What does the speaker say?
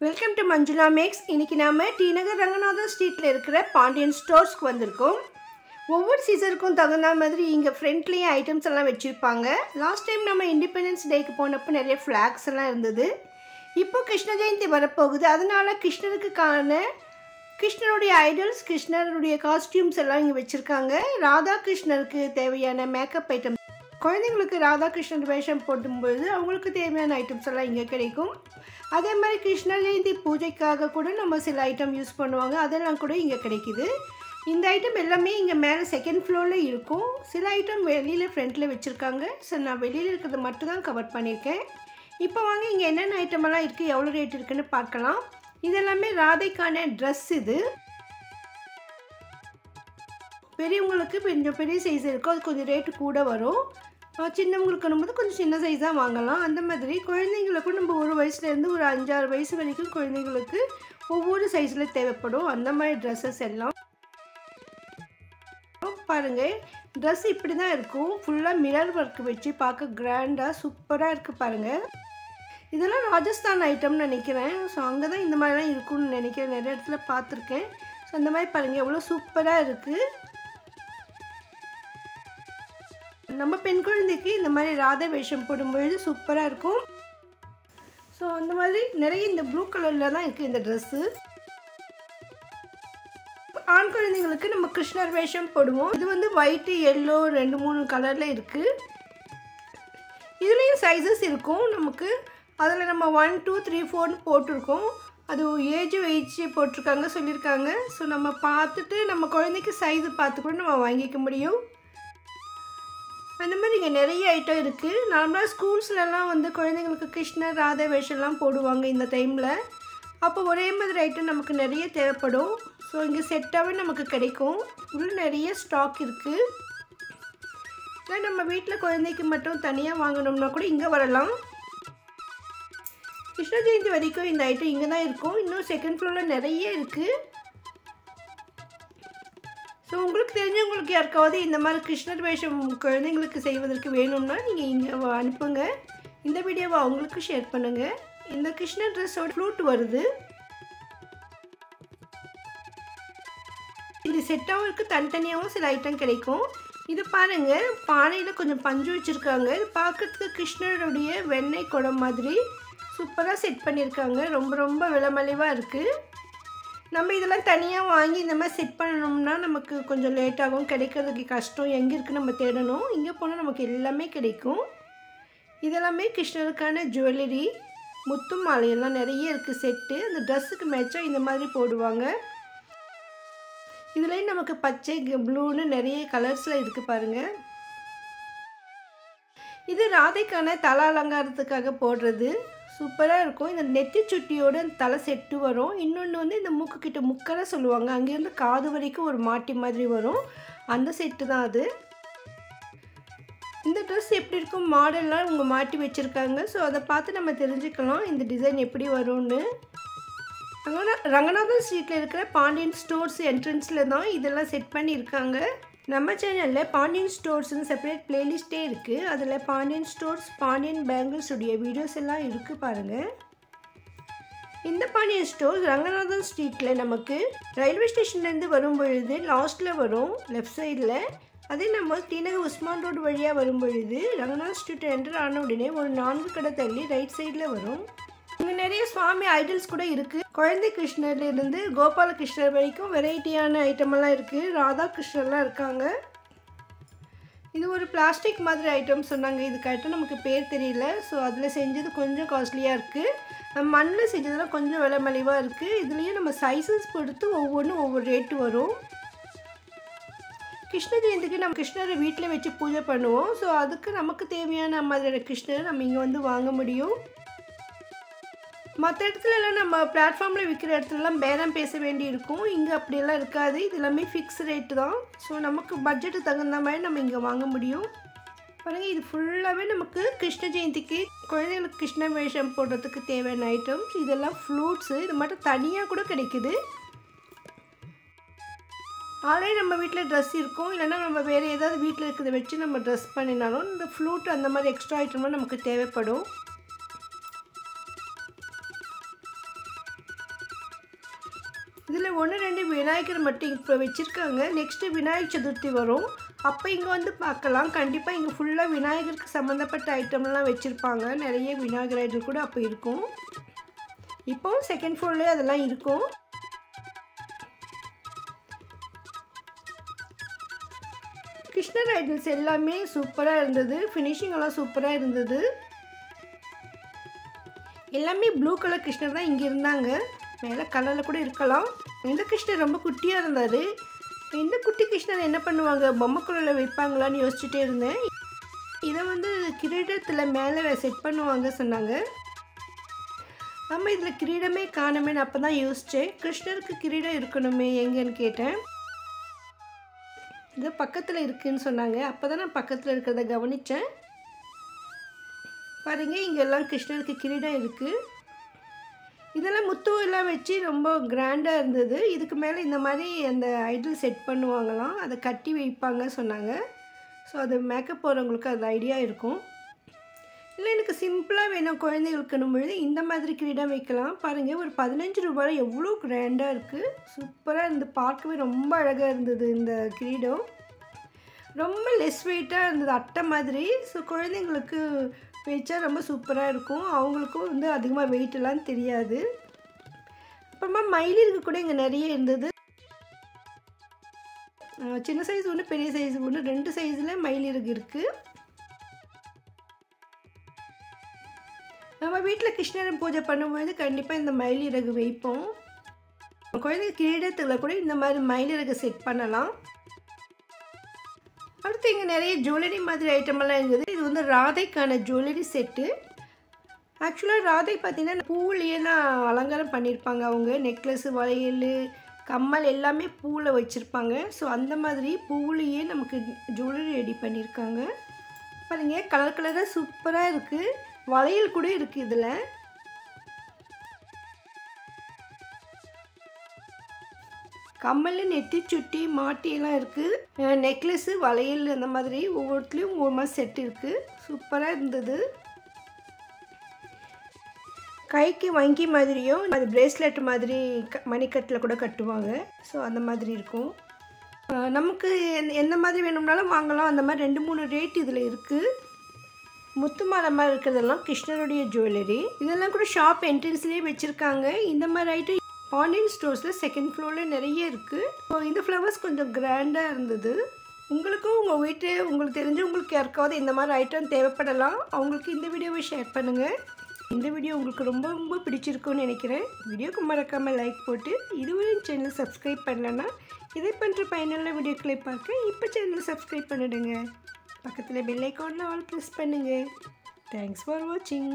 Welcome to Manjula maths. இன்றைக்கி நாம் D நகர் ரங்கநாதன் ஸ்ட்ரீட்டில் இருக்கிற பாண்டியன் ஸ்டோர்ஸ்க்கு வந்திருக்கோம். ஒவ்வொரு சீசனுக்கும் தகுந்த மாதிரி இங்கே ஃப்ரெண்ட்லியே ஐட்டம்ஸ் எல்லாம் வச்சுருப்பாங்க. லாஸ்ட் டைம் நம்ம இண்டிபெண்டன்ஸ் டேக்கு போனப்போ நிறைய ஃப்ளாக்ஸ் எல்லாம் இருந்தது. இப்போ கிருஷ்ண ஜெயந்தி வரப்போகுது. அதனால் கிருஷ்ணருடைய ஐடல்ஸ், கிருஷ்ணருடைய காஸ்டியூம்ஸ் எல்லாம் இங்கே வச்சுருக்காங்க. ராதாகிருஷ்ணருக்கு தேவையான மேக்கப் ஐட்டம், குழந்தைங்களுக்கு ராதாகிருஷ்ணன் வேஷம் போடும்பொழுது அவங்களுக்கு தேவையான ஐட்டம்ஸ் எல்லாம் இங்கே கிடைக்கும். அதே மாதிரி கிருஷ்ண ஜெயந்தி பூஜைக்காக கூட நம்ம சில ஐட்டம் யூஸ் பண்ணுவாங்க, அதெல்லாம் கூட இங்கே கிடைக்கிது. இந்த ஐட்டம் எல்லாமே இங்கே மேலே செகண்ட் ஃப்ளோரில் இருக்கும். சில ஐட்டம் வெளியில் ஃப்ரண்ட்டில் வச்சுருக்காங்க. ஸோ நான் வெளியில் இருக்கிறத மட்டும் தான் கவர் பண்ணியிருக்கேன். இப்போ வாங்க இங்கே என்னென்ன ஐட்டமெல்லாம் இருக்குது, எவ்வளோ ரேட் இருக்குதுன்னு பார்க்கலாம். இதெல்லாமே ராதைக்கான ட்ரெஸ். இது பெரியவங்களுக்கு கொஞ்சம் பெரிய சைஸ் இருக்கும், அது கொஞ்சம் ரேட்டு கூட வரும். சின்னவங்களுக்கு வரும்போது கொஞ்சம் சின்ன சைஸாக வாங்கலாம். அந்த மாதிரி குழந்தைங்களுக்கும் நம்ம ஒரு வயசுலேருந்து ஒரு 5-6 வயசு வரைக்கும் குழந்தைங்களுக்கு ஒவ்வொரு சைஸில் தேவைப்படும். அந்த மாதிரி ட்ரெஸ்ஸஸ் எல்லாம் பாருங்கள். ட்ரெஸ் இப்படி தான் இருக்கும், ஃபுல்லாக மிரர் ஒர்க் வச்சு பார்க்க கிராண்டாக சூப்பராக இருக்குது பாருங்கள். இதெல்லாம் ராஜஸ்தான் ஐட்டம்னு நினைக்கிறேன். ஸோ அங்கே தான் இந்த மாதிரிலாம் இருக்கும்னு நினைக்கிறேன், நிறைய இடத்துல பார்த்துருக்கேன். ஸோ அந்த மாதிரி பாருங்கள் எவ்வளோ சூப்பராக இருக்குது. நம்ம பெண் குழந்தைக்கு இந்த மாதிரி ராதை வேஷம் போடும்பொழுது சூப்பராக இருக்கும். ஸோ அந்த மாதிரி நிறைய இந்த ப்ளூ கலரில் தான் இருக்குது இந்த ட்ரெஸ்ஸு. ஆண் குழந்தைங்களுக்கு நம்ம கிருஷ்ணர் வேஷம் போடுவோம். இது வந்து ஒயிட்டு, எல்லோ 2-3 கலரில் இருக்குது. இதுலேயும் சைஸஸ் இருக்கும் நமக்கு. அதில் நம்ம 1, 2, 3, 4 போட்டிருக்கோம். அது ஏஜ் வெயிட்ஸ் போட்டிருக்காங்க, சொல்லியிருக்காங்க. ஸோ நம்ம பார்த்துட்டு நம்ம குழந்தைக்கு சைஸு பார்த்து கூட நம்ம வாங்கிக்க முடியும். அந்த மாதிரி இங்கே நிறைய ஐட்டம் இருக்குது. நார்மலாக ஸ்கூல்ஸ்லலாம் வந்து குழந்தைங்களுக்கு கிருஷ்ணர் ராதை வேஷம்லாம் போடுவாங்க இந்த டைமில். அப்போ ஒரே மாதிரி ஐட்டம் நமக்கு நிறைய தேவைப்படும். ஸோ இங்கே செட்டாகவே நமக்கு கிடைக்கும். உள்ள நிறைய ஸ்டாக் இருக்குது. இல்லை நம்ம வீட்டில் குழந்தைக்கு மட்டும் தனியாக வாங்கணும்னா கூட இங்கே வரலாம். கிருஷ்ண ஜெயந்தி வரைக்கும் இந்த ஐட்டம் இங்கே தான் இருக்கும். இன்னும் செகண்ட் ஃப்ளோரில் நிறைய இருக்குது. ஸோ உங்களுக்கு தெரிஞ்சவங்களுக்கு யாருக்காவது இந்த மாதிரி கிருஷ்ணர் வேஷம் குழந்தைங்களுக்கு செய்வதற்கு வேணும்னா நீங்கள் இங்கே அனுப்புங்க. இந்த வீடியோவை அவங்களுக்கு ஷேர் பண்ணுங்கள். இந்த கிருஷ்ணர் ட்ரெஸ்ஸோட ஃப்ளூட் வருது. இது செட்டாகவும் இருக்குது, தனித்தனியாகவும் சில ஐட்டம் கிடைக்கும். இது பாருங்கள், பானையில் கொஞ்சம் பஞ்சு வச்சுருக்காங்க. இது பார்க்குறதுக்கு கிருஷ்ணருடைய வெண்ணெய் குடம் மாதிரி சூப்பராக செட் பண்ணியிருக்காங்க. ரொம்ப ரொம்ப விலை மலிவாக இருக்குது. நம்ம இதெல்லாம் தனியாக வாங்கி இந்த மாதிரி செட் பண்ணணும்னா நமக்கு கொஞ்சம் லேட்டாகும், கிடைக்கிறதுக்கு கஷ்டம். எங்கே இருக்குது நம்ம தேடணும். இங்கே போனால் நமக்கு எல்லாமே கிடைக்கும். இதெல்லாமே கிருஷ்ணருக்கான ஜுவல்லரி, முத்து மாலையெல்லாம் நிறைய இருக்குது செட்டு. அந்த ட்ரெஸ்ஸுக்கு மேட்சாக இந்த மாதிரி போடுவாங்க. இதுலேயும் நமக்கு பச்சை, ப்ளூன்னு நிறைய கலர்ஸில் இருக்குது பாருங்கள். இது ராதைக்கான தலை அலங்காரத்துக்காக போடுறது. சூப்பராக இருக்கும். இந்த நெத்தி சுட்டியோட தலை செட்டு வரும். இன்னொன்று வந்து இந்த மூக்குக்கிட்ட முக்கரை சொல்லுவாங்க, அங்கேருந்து காது வரைக்கும் ஒரு மாட்டி மாதிரி வரும். அந்த செட்டு தான் அது. இந்த ட்ரெஸ் எப்படி இருக்கும், மாடல்லாம் இவங்க மாட்டி வச்சுருக்காங்க. ஸோ அதை பார்த்து நம்ம தெரிஞ்சுக்கலாம் இந்த டிசைன் எப்படி வரும்னு. ரங்கநாதன் ஸ்ட்ரீட்டில் இருக்கிற பாண்டியன் ஸ்டோர்ஸ் என்ட்ரன்ஸில் தான் இதெல்லாம் செட் பண்ணியிருக்காங்க. நம்ம சேனலில் பாண்டியன் ஸ்டோர்ஸ்னு செப்பரேட் பிளேலிஸ்ட்டே இருக்குது. அதில் பாண்டியன் ஸ்டோர்ஸ், பாண்டியன் பேங்கிள்ஸ் உடைய வீடியோஸ் எல்லாம் இருக்குது பாருங்கள். இந்த பாண்டியன் ஸ்டோர்ஸ் ரங்கநாதன் ஸ்ட்ரீட்டில் நமக்கு ரயில்வே ஸ்டேஷன்லேருந்து வரும் பொழுது லாஸ்ட்டில் வரும், லெஃப்ட் சைடில். அதே நம்ம டி நகர் உஸ்மான் ரோடு வழியாக வரும் பொழுது ரங்கநாதன் ஸ்ட்ரீட் என்டர் ஆன உடனே ஒரு 4 கடை தள்ளி ரைட் சைடில் வரும். இங்கே நிறைய சுவாமி ஐடல்ஸ் கூட இருக்குது. குழந்தை கிருஷ்ணர்லேருந்து கோபாலகிருஷ்ணர் வரைக்கும் வெரைட்டியான ஐட்டமெல்லாம் இருக்குது. ராதாகிருஷ்ணர்லாம் இருக்காங்க. இது ஒரு பிளாஸ்டிக் மாதிரி ஐட்டம் சொன்னாங்க. இது கரெக்டாக நமக்கு பேர் தெரியல. ஸோ அதில் செஞ்சது கொஞ்சம் காஸ்ட்லியாக இருக்குது. மண்ணில் செஞ்சதெல்லாம் கொஞ்சம் விலை மலிவாக இருக்குது. இதுலேயும் நம்ம சைஸஸ் பொறுத்து ஒவ்வொன்றும் ஒவ்வொரு ரேட்டு வரும். கிருஷ்ண ஜெயந்திக்கு நம்ம கிருஷ்ணரை வீட்டில் வச்சு பூஜை பண்ணுவோம். ஸோ அதுக்கு நமக்கு தேவையான மாதிரியான கிருஷ்ணரை நம்ம இங்கே வந்து வாங்க முடியும். மற்ற இடத்துலலாம் நம்ம பிளாட்ஃபார்மில் விற்கிற இடத்துலலாம் பேரம் பேச வேண்டி இருக்கும். இங்கே அப்படியெல்லாம் இருக்காது. இது எல்லாமே ஃபிக்ஸ் ரேட்டு தான். ஸோ நமக்கு பட்ஜெட்டுக்கு தகுந்த மாதிரி நம்ம இங்கே வாங்க முடியும். பாருங்கள், இது ஃபுல்லாகவே நமக்கு கிருஷ்ண ஜெயந்திக்கு குழந்தைங்களுக்கு கிருஷ்ண வேஷம் போடுறதுக்கு தேவையான ஐட்டம்ஸ். இதெல்லாம் ஃப்ளூட்ஸு. இது மட்டும் தனியாக கூட கிடைக்குது. ஆல்ரெடி நம்ம வீட்டில் ட்ரெஸ் இருக்கும், இல்லைன்னா நம்ம வேறு ஏதாவது வீட்டில் இருக்கிறத வச்சு நம்ம ட்ரெஸ் பண்ணினாலும் இந்த ஃப்ளூட் அந்த மாதிரி எக்ஸ்ட்ரா ஐட்டம்லாம் நமக்கு தேவைப்படும். இதில் 1-2 விநாயகர் மட்டும் இப்போ வச்சுருக்காங்க. நெக்ஸ்ட்டு விநாயகர் சதுர்த்தி வரும். அப்போ இங்கே வந்து பார்க்கலாம். கண்டிப்பாக இங்கே ஃபுல்லாக விநாயகருக்கு சம்மந்தப்பட்ட ஐட்டம்லாம் வச்சுருப்பாங்க. நிறைய விநாயகர் ஐட்டம் கூட அப்போ இருக்கும். இப்போவும் செகண்ட் ஃப்ளோர்லேயே அதெல்லாம் இருக்கும். கிருஷ்ணர் ஐடல்ஸ் எல்லாமே சூப்பராக இருந்தது. ஃபினிஷிங் எல்லாம் சூப்பராக இருந்தது. எல்லாமே ப்ளூ கலர் கிருஷ்ணர் தான் இங்கே இருந்தாங்க. மேலே கலரில் கூட இருக்கலாம். இந்த கிருஷ்ணர் ரொம்ப குட்டியாக இருந்தார். இந்த குட்டி கிருஷ்ணர் என்ன பண்ணுவாங்க, பொம்மைக்குள்ளில் வைப்பாங்களான்னு யோசிச்சுட்டே இருந்தேன். இதை வந்து கிரீடத்தில் மேலே செட் பண்ணுவாங்க சொன்னாங்க. நம்ம இதில் கிரீடமே காணுமேன்னு அப்போ தான் யோசித்தேன். கிருஷ்ணருக்கு கிரீடம் இருக்கணுமே எங்கேன்னு கேட்டேன். இது பக்கத்தில் இருக்குதுன்னு சொன்னாங்க. அப்போ தான் நான் பக்கத்தில் இருக்கிறத கவனித்தேன். பாருங்கள், இங்கெல்லாம் கிருஷ்ணருக்கு கிரீடம் இருக்குது. இதெல்லாம் முத்து எல்லாம் வச்சு ரொம்ப கிராண்டாக இருந்தது. இதுக்கு மேலே இந்த மாதிரி அந்த ஐடல் செட் பண்ணுவாங்களாம். அதை கட்டி வைப்பாங்க சொன்னாங்க. ஸோ அது மேக்கப் போகிறவங்களுக்கு அது ஐடியா இருக்கும். இல்லை எனக்கு சிம்பிளாக வேணும் குழந்தைகளுக்குன்னும் பொழுது இந்த மாதிரி கிரீடம் வைக்கலாம். பாருங்கள், ஒரு 15 ரூபாய் எவ்வளோ கிராண்டாக இருக்குது. சூப்பராக இருந்து பார்க்கவே ரொம்ப அழகாக இருந்தது. இந்த கிரீடம் ரொம்ப லெஸ் வெயிட்டாக இருந்தது, அட்டை மாதிரி. ஸோ குழந்தைங்களுக்கு வச்சா ரொம்ப சூப்பராக இருக்கும். அவங்களுக்கும் வந்து அதிகமாக வெயிட்டெல்லாம் தெரியாது. அப்புறமா மயிலிருக்கு கூட இங்கே நிறைய இருந்தது. சின்ன சைஸ் ஒன்று, பெரிய சைஸ் ஒன்று, 2 சைஸில் மயிலிறகு இருக்குது. நம்ம வீட்டில் கிருஷ்ணர் பூஜை பண்ணும்போது கண்டிப்பாக இந்த மயிலிறகு வைப்போம். குழந்தை கிரீடத்தில் கூட இந்த மாதிரி மயிலிறகு செட் பண்ணலாம். அடுத்து இங்கே நிறைய ஜுவல்லரி மாதிரி ஐட்டமெல்லாம் இருந்தது. இது வந்து ராதைக்கான ஜுவல்லரி செட்டு. ஆக்சுவலாக ராதை பார்த்திங்கன்னா பூவிலையெல்லாம் அலங்காரம் பண்ணியிருப்பாங்க. அவங்க நெக்லஸ், வளையல், கம்மல் எல்லாமே பூவில் வச்சுருப்பாங்க. ஸோ அந்த மாதிரி பூவிலையே நமக்கு ஜுவல்லரி ரெடி பண்ணியிருக்காங்க. பாருங்க, கலர் கலராக சூப்பராக இருக்குது. வளையல் கூட இருக்குது இதில். கம்மல், நெத்தி சுட்டி, மாட்டியெல்லாம் இருக்குது. நெக்லஸ்ஸு, வளையல் அந்த மாதிரி ஒவ்வொருத்துலேயும் ஒவ்வொரு மாதிரி செட் இருக்குது. சூப்பராக இருந்தது. கைக்கு வங்கி மாதிரியும் அது பிரேஸ்லெட் மாதிரி மணிக்கட்டில் கூட கட்டுவாங்க. ஸோ அந்த மாதிரி இருக்கும். நமக்கு எந்த மாதிரி வேணும்னாலும் வாங்கலாம். அந்த மாதிரி 2-3 ரேட் இதில் இருக்குது. முத்து மாலை மாதிரி இருக்கிறதெல்லாம் கிருஷ்ணருடைய ஜுவல்லரி. இதெல்லாம் கூட ஷாப் என்ட்ரன்ஸ்லேயே வச்சுருக்காங்க. இந்த மாதிரி ஐட்டம் பாண்டியன் ஸ்டோர்ஸில் செகண்ட் ஃப்ளோரில் நிறைய இருக்குது. ஸோ இந்த ஃப்ளவர்ஸ் கொஞ்சம் கிராண்டாக இருந்தது. உங்களுக்கும் உங்கள் வீட்டு உங்களுக்கு தெரிஞ்சவங்களுக்கு யாருக்காவது இந்த மாதிரி ஐட்டம் தேவைப்படலாம். அவங்களுக்கு இந்த வீடியோவை ஷேர் பண்ணுங்கள். இந்த வீடியோ உங்களுக்கு ரொம்ப ரொம்ப பிடிச்சிருக்குன்னு நினைக்கிறேன். வீடியோக்கு மறக்காமல் லைக் போட்டு இதுவரை சேனல் சப்ஸ்கிரைப் பண்ணலன்னா இதை பண்ணுற பயனுள்ள வீடியோக்களை பார்க்க இப்போ சேனல் சப்ஸ்கிரைப் பண்ணிடுங்க. பக்கத்தில் பெல் ஐக்கானில் ஆல் ப்ரெஸ் பண்ணுங்கள். தேங்க்ஸ் ஃபார் வாட்சிங்.